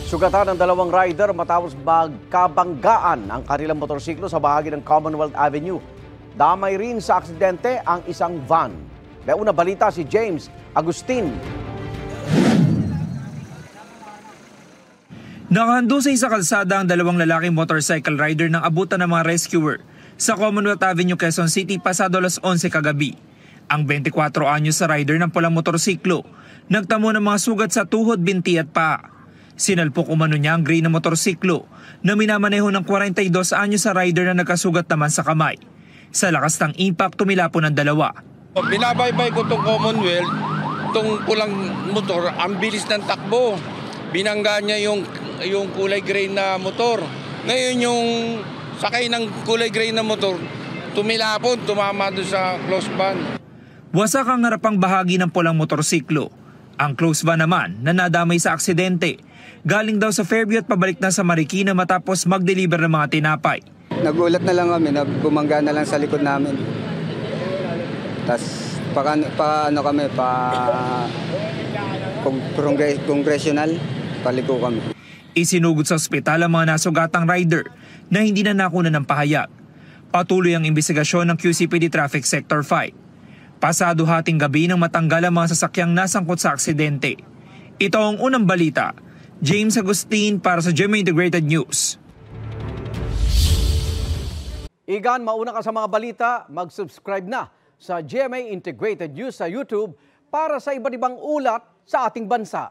Sugatan ng dalawang rider matapos magkabanggaan ang kanilang motorsiklo sa bahagi ng Commonwealth Avenue. Damay rin sa aksidente ang isang van. May una balita si James Agustin. Nakahandusay sa kalsada ang dalawang lalaking motorcycle rider ng abutan ng mga rescuer sa Commonwealth Avenue, Quezon City pasado alas 11 kagabi. Ang 24 anyos sa rider ng pulang motorsiklo nagtamo ng mga sugat sa tuhod, binti at paa. Sinalpok umano niya ang gray na motorsiklo na minamaneho ng 42 anyos sa rider na nagkasugat naman sa kamay. Sa lakas ng impact, tumilapon ang dalawa. Binabaybay ko itong Commonwealth, itong pulang motor, ang bilis ng takbo. Binangga niya yung kulay gray na motor. Ngayon yung sakay ng kulay gray na motor, tumilapon, tumama doon sa close van. Wasak ang harapang bahagi ng pulang motorsiklo. Ang close van naman na nadamay sa aksidente. Galing daw sa Fairview at pabalik na sa Marikina matapos mag-deliver ng mga tinapay. Nagulat na lang kami, bumangga na lang sa likod namin. Tapos congressional, paliko kami. Isinugod sa ospital ang mga nasugatang rider na hindi na nakuna ng pahayag. Patuloy ang imbestigasyon ng QCPD Traffic Sector 5. Pasado hating gabi nang matanggal ang mga sasakyang nasangkot sa aksidente. Ito ang unang balita. James Agustin para sa GMA Integrated News. Igan, mauna ka sa mga balita, mag-subscribe na sa GMA Integrated News sa YouTube para sa iba't ibang ulat sa ating bansa.